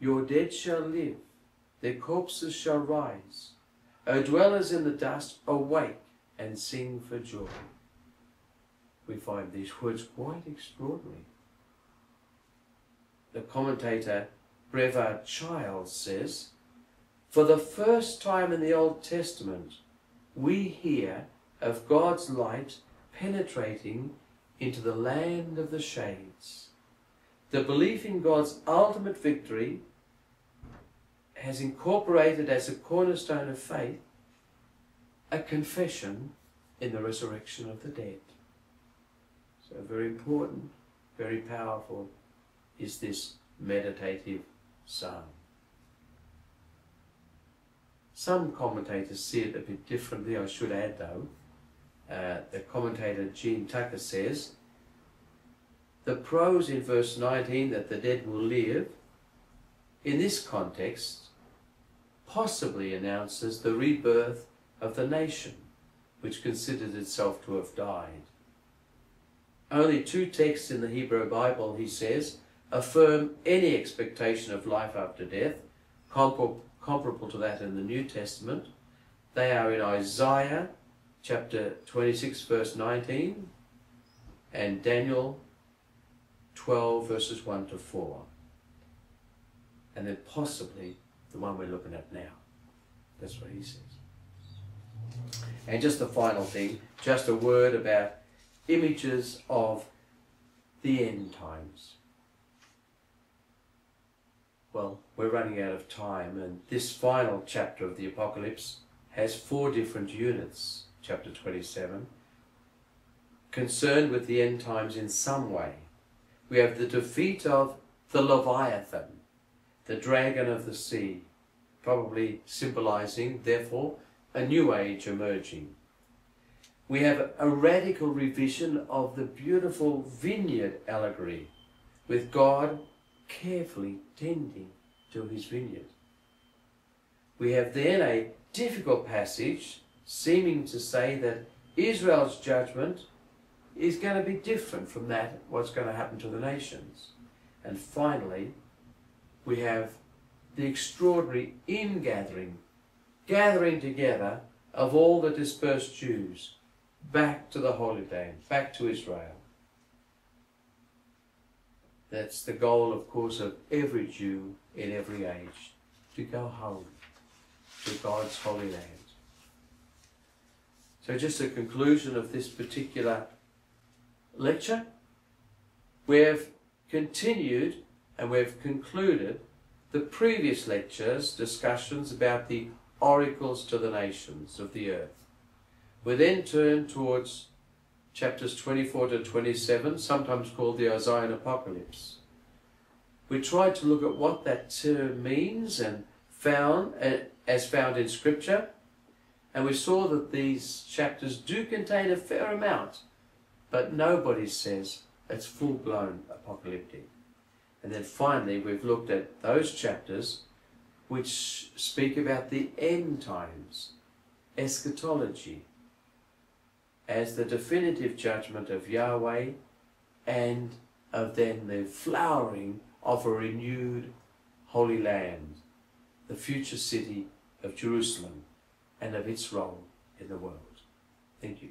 Your dead shall live, their corpses shall rise. O dwellers in the dust, awake and sing for joy. We find these words quite extraordinary. The commentator Brevard Childs says, for the first time in the Old Testament, we hear of God's light penetrating into the land of the shades. The belief in God's ultimate victory has incorporated as a cornerstone of faith a confession in the resurrection of the dead. So very important, very powerful is this meditative psalm. Some commentators see it a bit differently. I should add though, the commentator Gene Tucker says, the prose in verse 19 that the dead will live, in this context, possibly announces the rebirth of the nation, which considered itself to have died. Only 2 texts in the Hebrew Bible, he says, affirm any expectation of life after death, comparable to that in the New Testament. They are in Isaiah chapter 26 verse 19 and Daniel 12 verses 1 to 4. And then possibly the one we're looking at now. That's what he says. And just the final thing, just a word about images of the end times. Well, we're running out of time, and this final chapter of the Apocalypse has 4 different units, chapter 27, concerned with the end times in some way. We have the defeat of the Leviathan, the dragon of the sea, probably symbolizing, therefore, a new age emerging. We have a radical revision of the beautiful vineyard allegory, with God carefully tending to his vineyard. We have then a difficult passage seeming to say that Israel's judgment is going to be different from that, what's going to happen to the nations. And finally, we have the extraordinary ingathering, gathering together of all the dispersed Jews back to the Holy Land, back to Israel. That's the goal, of course, of every Jew in every age, to go home to God's Holy Land. So just a conclusion of this particular lecture. We've continued and we've concluded the previous lectures, discussions about the oracles to the nations of the earth. We then turn towards chapters 24 to 27, sometimes called the Isaiah Apocalypse. We tried to look at what that term means and found in Scripture, and we saw that these chapters do contain a fair amount, but nobody says it's full-blown apocalyptic. And then finally we've looked at those chapters which speak about the end times, eschatology, as the definitive judgment of Yahweh and of then the flowering of a renewed Holy Land, the future city of Jerusalem and of its role in the world. Thank you.